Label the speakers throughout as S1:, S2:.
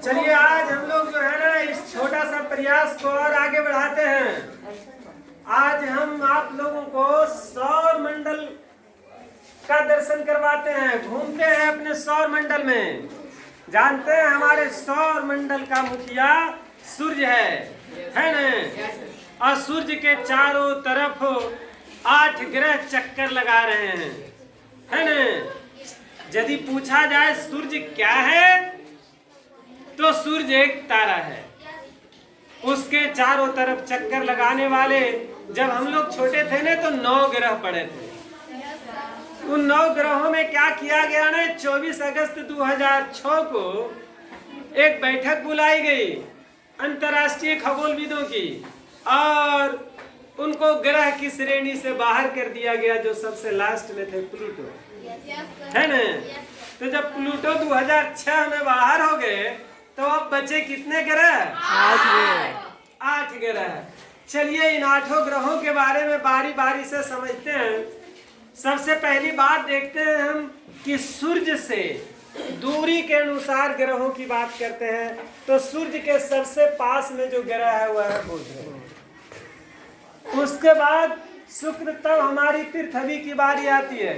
S1: चलिए आज हम लोग जो है ना इस छोटा सा प्रयास को और आगे बढ़ाते हैं। आज हम आप लोगों को सौर मंडल का दर्शन करवाते हैं। घूमते हैं अपने सौर मंडल में। जानते हैं हमारे सौर मंडल का मुखिया सूर्य है ना। और सूर्य के चारों तरफ 8 ग्रह चक्कर लगा रहे हैं, है ना। यदि पूछा जाए सूर्य क्या है तो सूर्य एक तारा है। उसके चारों तरफ चक्कर लगाने वाले जब हम लोग छोटे थे ना तो 9 ग्रह पड़े थे। उन 9 ग्रहों में क्या किया गया ना, 24 अगस्त 2006 को एक बैठक बुलाई गई अंतर्राष्ट्रीय खगोलविदों की, और उनको ग्रह की श्रेणी से बाहर कर दिया गया। जो सबसे लास्ट में थे प्लूटो, है ना। तो जब प्लूटो 2006 में बाहर हो गए तो अब बचे कितने ग्रह? 8 ग्रह। चलिए इन 8 ग्रहों के बारे में बारी बारी से समझते हैं। सबसे पहली बात देखते हैं हम कि सूर्य से दूरी के अनुसार ग्रहों की बात करते हैं। तो सूर्य के सबसे पास में जो ग्रह है वह है बुध। उसके बाद शुक्र, तब हमारी पृथ्वी की बारी आती है।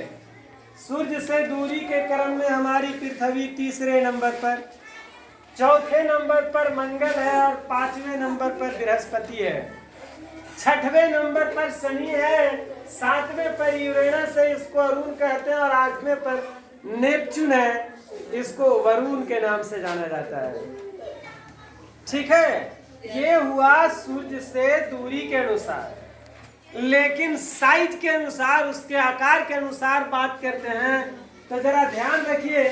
S1: सूर्य से दूरी के क्रम में हमारी पृथ्वी तीसरे नंबर पर, चौथे नंबर पर मंगल है और 5वें नंबर पर बृहस्पति है। 6वें नंबर पर शनि है, 7वें पर यूरेनस है, इसको अरुण कहते हैं, और 8वें पर नेपच्यून है, इसको वरुण के नाम से जाना जाता है। ठीक है, ये हुआ सूर्य से दूरी के अनुसार। लेकिन साइज के अनुसार, उसके आकार के अनुसार बात करते हैं तो जरा ध्यान रखिए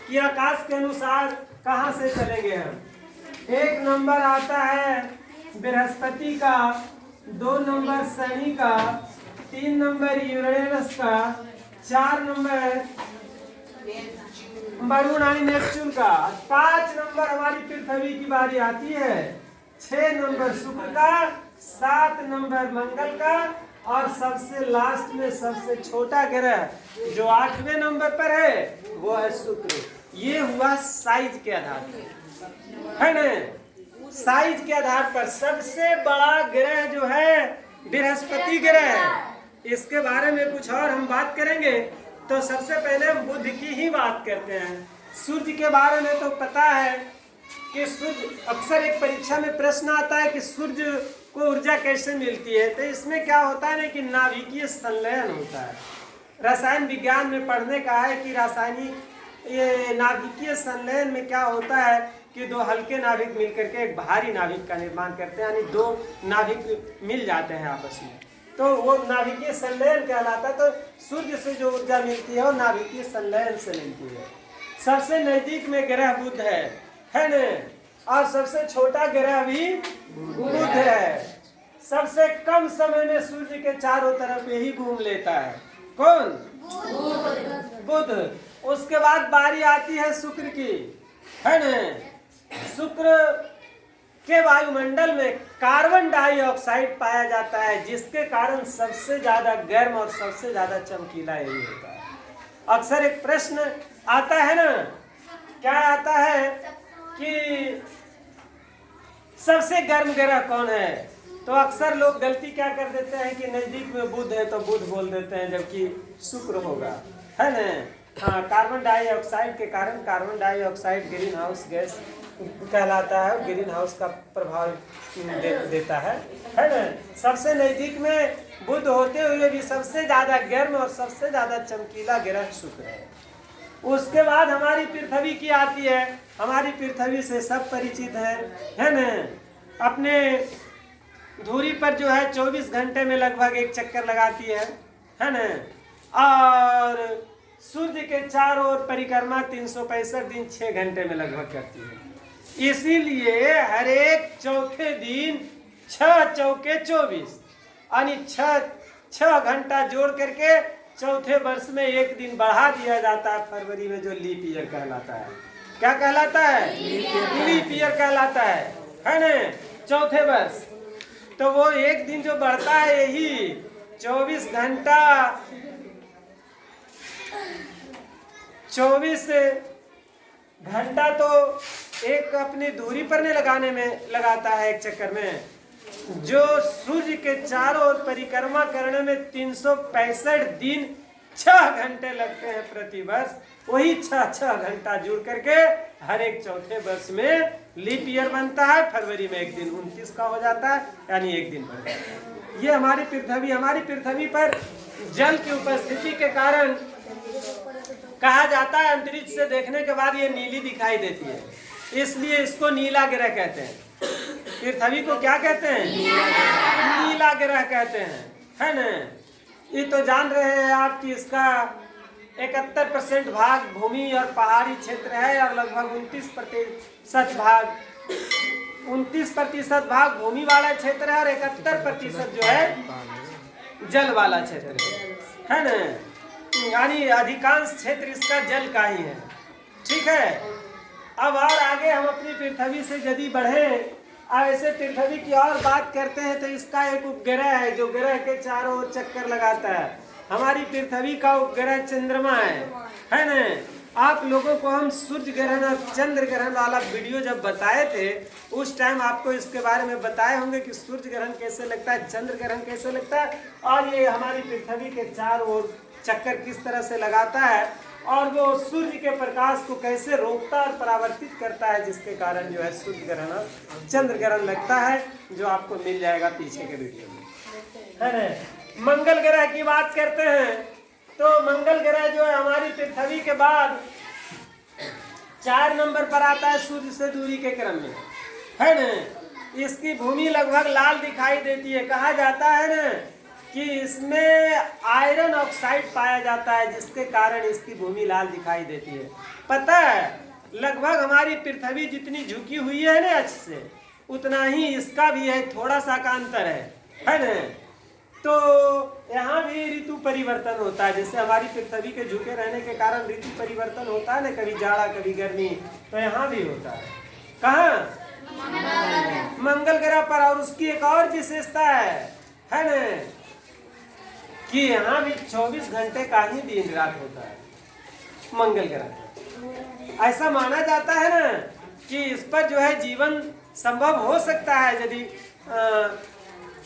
S1: कि आकाश के अनुसार कहाँ से चलेंगे हम। 1 नंबर आता है बृहस्पति का, 2 नंबर शनि का, 3 नंबर यूरेनस का, 4 नंबर वरुण यानी नेपच्यून का, 5 नंबर हमारी पृथ्वी की बारी आती है, 6 नंबर शुक्र का, 7 नंबर मंगल का, और सबसे लास्ट में सबसे छोटा ग्रह जो 8वें नंबर पर है वो है शुक्र। ये हुआ साइज के आधार पर, है ना। साइज के आधार पर सबसे बड़ा ग्रह जो है बृहस्पति ग्रह है। इसके बारे में कुछ और हम बात करेंगे। तो सबसे पहले हम बुध की ही बात करते हैं। सूर्य के बारे में तो पता है कि सूर्य, अक्सर एक परीक्षा में प्रश्न आता है कि सूर्य को ऊर्जा कैसे मिलती है। तो इसमें क्या होता है ना कि नाभिकीय संलयन होता है। रसायन विज्ञान में पढ़ने का है कि ये नाभिकीय संलयन में क्या होता है कि 2 हल्के नाभिक मिलकर के एक भारी नाभिक का निर्माण करते हैं, यानी 2 नाभिक मिल जाते हैं आपस में, तो वो नाभिकीय संलयन कहलाता है। तो सूर्य से जो ऊर्जा मिलती है वो नाभिकीय संलयन से मिलती है। सबसे नजदीक में ग्रह बुध है ना, और सबसे छोटा ग्रह भी बुध है। सबसे कम समय में सूर्य के चारों तरफ यही घूम लेता है। कौन? बुध। उसके बाद बारी आती है शुक्र की, है ना। शुक्र के वायुमंडल में कार्बन डाइऑक्साइड पाया जाता है, जिसके कारण सबसे ज्यादा गर्म और सबसे ज्यादा चमकीला यही होता है। अक्सर एक प्रश्न आता है ना, क्या आता है कि सबसे गर्म ग्रह कौन है। तो अक्सर लोग गलती क्या कर देते हैं कि नजदीक में बुध है तो बुध बोल देते हैं, जबकि शुक्र होगा, है ना। हाँ, कार्बन डाइऑक्साइड के कारण, carbon dioxide green house gas कहलाता है, ग्रीन हाउस का प्रभाव देता है ना। सबसे नजदीक में बुध होते हुए भी सबसे ज्यादा गर्म और सबसे ज्यादा चमकीला ग्रह शुक्र है। उसके बाद हमारी पृथ्वी की आती है। हमारी पृथ्वी से सब परिचित है ना। अपने धुरी पर जो है 24 घंटे में लगभग एक चक्कर लगाती है ना। और सूर्य के चारों ओर परिक्रमा 365 दिन 6 घंटे में लगभग करती है। इसीलिए हर एक चौथे दिन 6 चौके 24 यानी 6 घंटा जोड़ करके चौथे वर्ष में एक दिन बढ़ा दिया जाता है, फरवरी में, जो लीप ईयर कहलाता है। क्या कहलाता है? लीप ईयर कहलाता है ना, चौथे वर्ष। तो वो एक दिन जो बढ़ता है यही 24 घंटा 24 घंटा तो एक अपनी दूरी पर नहीं लगाने में लगाता है एक चक्कर में, जो सूर्य के चारों ओर परिक्रमा करने में 365 दिन 6 घंटे लगते हैं प्रति वर्ष, वही 6 घंटा जुड़ करके हर एक चौथे वर्ष में लीप ईयर बनता है। फरवरी में एक दिन 29 का हो जाता है, यानी एक दिन बढ़ जाता है। ये हमारी पृथ्वी पर जल की उपस्थिति के कारण कहा जाता है अंतरिक्ष से देखने के बाद ये नीली दिखाई देती है, इसलिए इसको नीला ग्रह कहते हैं। पृथ्वी को क्या कहते हैं? नीला ग्रह कहते हैं, है ना। ये तो जान रहे हैं आप कि इसका 71% भाग भूमि और पहाड़ी क्षेत्र है और लगभग 29% भाग भूमि वाला क्षेत्र है और 71% जो है जल वाला क्षेत्र है ना, यानी अधिकांश क्षेत्र इसका जल का ही है। ठीक है, अब और आगे हम अपनी पृथ्वी से यदि बढ़े ऐसे पृथ्वी की और बात करते हैं तो इसका एक उपग्रह है जो ग्रह के चारों ओर चक्कर लगाता है। हमारी पृथ्वी का उपग्रह चंद्रमा है ना। आप लोगों को हम सूर्य ग्रहण और चंद्र ग्रहण वाला वीडियो जब बताए थे उस टाइम आपको इसके बारे में बताए होंगे कि सूर्य ग्रहण कैसे लगता है, चंद्र ग्रहण कैसे लगता है और ये हमारी पृथ्वी के चारों ओर चक्कर किस तरह से लगाता है और वो सूर्य के प्रकाश को कैसे रोकता और परावर्तित करता है, जिसके कारण जो है सूर्य ग्रहण और चंद्र ग्रहण लगता है, जो आपको मिल जाएगा पीछे के वीडियो में, है ना। मंगल ग्रह की बात करते हैं तो मंगल ग्रह जो है हमारी पृथ्वी के बाद 4 नंबर पर आता है सूर्य से दूरी के क्रम में, है ना। इसकी भूमि लगभग लाल दिखाई देती है। कहा जाता है ना कि इसमें आयरन ऑक्साइड पाया जाता है, जिसके कारण इसकी भूमि लाल दिखाई देती है। पता है लगभग हमारी पृथ्वी जितनी झुकी हुई है ना अक्ष से, उतना ही इसका भी है, थोड़ा सा का अंतर है ना। तो यहाँ भी ऋतु परिवर्तन होता है, जैसे हमारी पृथ्वी के झुके रहने के कारण ऋतु परिवर्तन होता है ना, कभी जाड़ा कभी गर्मी, तो यहाँ भी होता है। कहाँ? मंगल ग्रह पर। और उसकी एक और विशेषता है ना कि यहाँ भी 24 घंटे का ही दिन रात होता है मंगल ग्रह। ऐसा माना जाता है ना कि इस पर जो है जीवन संभव हो सकता है यदि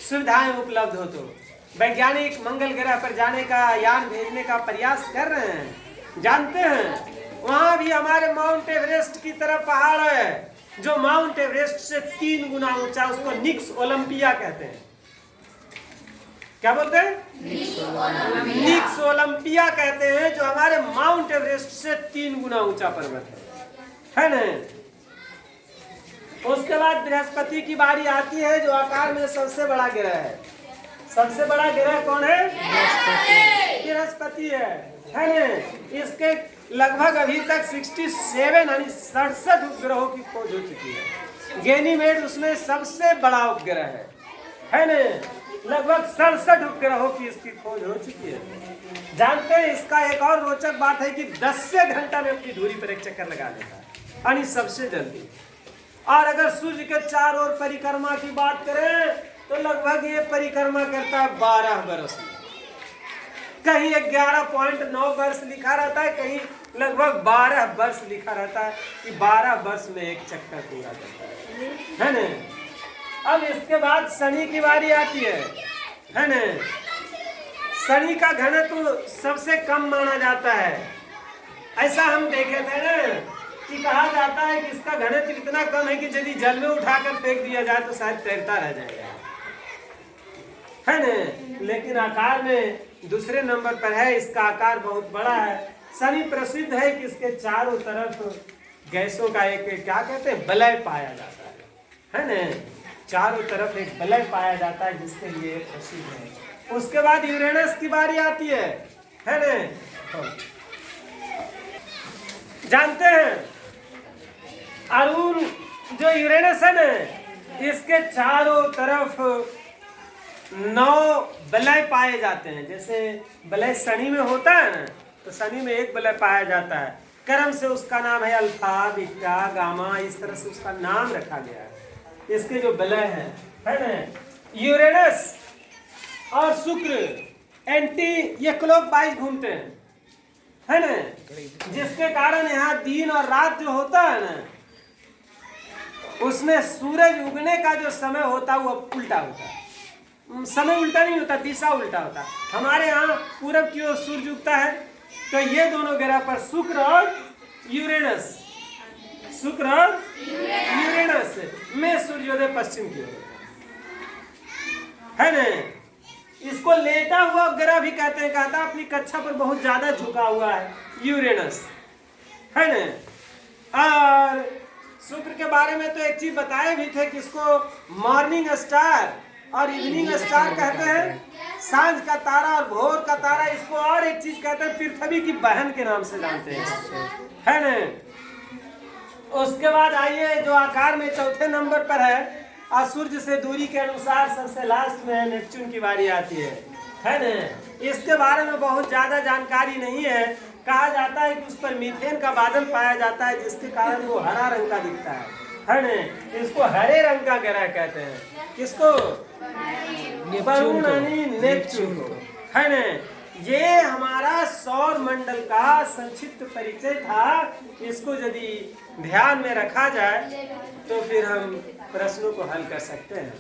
S1: सुविधाएं उपलब्ध हो तो। वैज्ञानिक मंगल ग्रह पर जाने का, यान भेजने का प्रयास कर रहे हैं। जानते हैं वहां भी हमारे माउंट एवरेस्ट की तरह पहाड़ है जो माउंट एवरेस्ट से 3 गुना ऊंचा, उसको निक्स ओलंपिया कहते हैं। क्या बोलते हैं? निक्स ओलंपिया कहते हैं, जो हमारे माउंट एवरेस्ट से 3 गुना ऊंचा पर्वत है ना। उसके बाद बृहस्पति की बारी आती है जो आकार में सबसे बड़ा ग्रह है। सबसे बड़ा ग्रह कौन है? बृहस्पति है ना। इसके लगभग अभी तक 67 यानी 67 उपग्रहों की खोज हो चुकी है। गैनीमेड उसमें सबसे बड़ा उपग्रह है ना। लगभग 67 उपग्रहों की इसकी खोज हो चुकी है। जानते हैं इसका एक और रोचक बात है कि 10 से घंटा में अपनी दूरी पर एक चक्कर लगा लेता है, यानी सबसे जल्दी। और अगर सूर्य के चारों ओर परिक्रमा की बात करें तो लगभग ये परिक्रमा करता है 12 वर्ष में। कहीं 11.9 वर्ष लिखा रहता है, कहीं लगभग 12 वर्ष लिखा रहता है कि 12 वर्ष में एक चक्कर पूरा करता है ना। अब इसके बाद शनि की बारी आती है ना। शनि का घनत्व सबसे कम माना जाता है। ऐसा हम देखे थे ना कि कहा जाता है कि इसका घनत्व इतना कम है कि यदि जल में उठाकर फेंक दिया जाए तो शायद तैरता रह जाएगा, है ना। लेकिन आकार में दूसरे नंबर पर है, इसका आकार बहुत बड़ा है। शनि प्रसिद्ध है कि इसके चारों तरफ गैसों का एक क्या कहते हैं वलय पाया जाता है ना। चारों तरफ एक वलय पाया जाता है जिसके लिए प्रसिद्ध है। उसके बाद यूरेनस की बारी आती है ना। जानते हैं अरुण जो यूरेनस है ना, इसके चारों तरफ 9 वलय पाए जाते हैं। जैसे वलय शनि में होता है ना, तो शनि में एक वलय पाया जाता है। क्रम से उसका नाम है अल्फा, बीटा, गामा, इस तरह से उसका नाम रखा गया है। इसके जो वलय है ना। यूरेनस और शुक्र एंटी ये क्लॉकवाइज घूमते है ना, जिसके कारण यहाँ दिन और रात जो होता है ना, उसमें सूरज उगने का जो समय होता है वो उल्टा होता है। समय उल्टा नहीं होता, दिशा उल्टा होता है। हमारे यहाँ पूरब की ओर सूर्य उगता है, तो ये दोनों ग्रह पर शुक्र और यूरेनस, शुक्र और यूरेनस में सूर्योदय पश्चिम की ओर है ना। इसको लेटा हुआ ग्रह भी कहते हैं, कहता है अपनी कक्षा पर बहुत ज्यादा झुका हुआ है यूरेनस, है ना। और शुक्र के बारे में तो एक चीज बताए भी थे कि इसको मॉर्निंग स्टार और इवनिंग स्टार कहते हैं, सांझ का तारा और भोर का तारा। इसको और एक चीज कहते हैं, पृथ्वी की बहन के नाम से जानते हैं, है ना। उसके बाद आइए जो आकार में चौथे नंबर पर है, और सूर्य से दूरी के अनुसार सबसे लास्ट में नेपच्यून की बारी आती है ना। इसके बारे में बहुत ज्यादा जानकारी नहीं है। कहा जाता है कि उस पर मीथेन का बादल पाया जाता है, जिसके कारण वो हरा रंग का दिखता है ना। इसको हरे रंग का ग्रह कहते हैं, किसको? नेपच्यून को, है ना। ये हमारा सौर मंडल का संक्षिप्त परिचय था। इसको यदि ध्यान में रखा जाए तो फिर हम प्रश्नों को हल कर सकते हैं।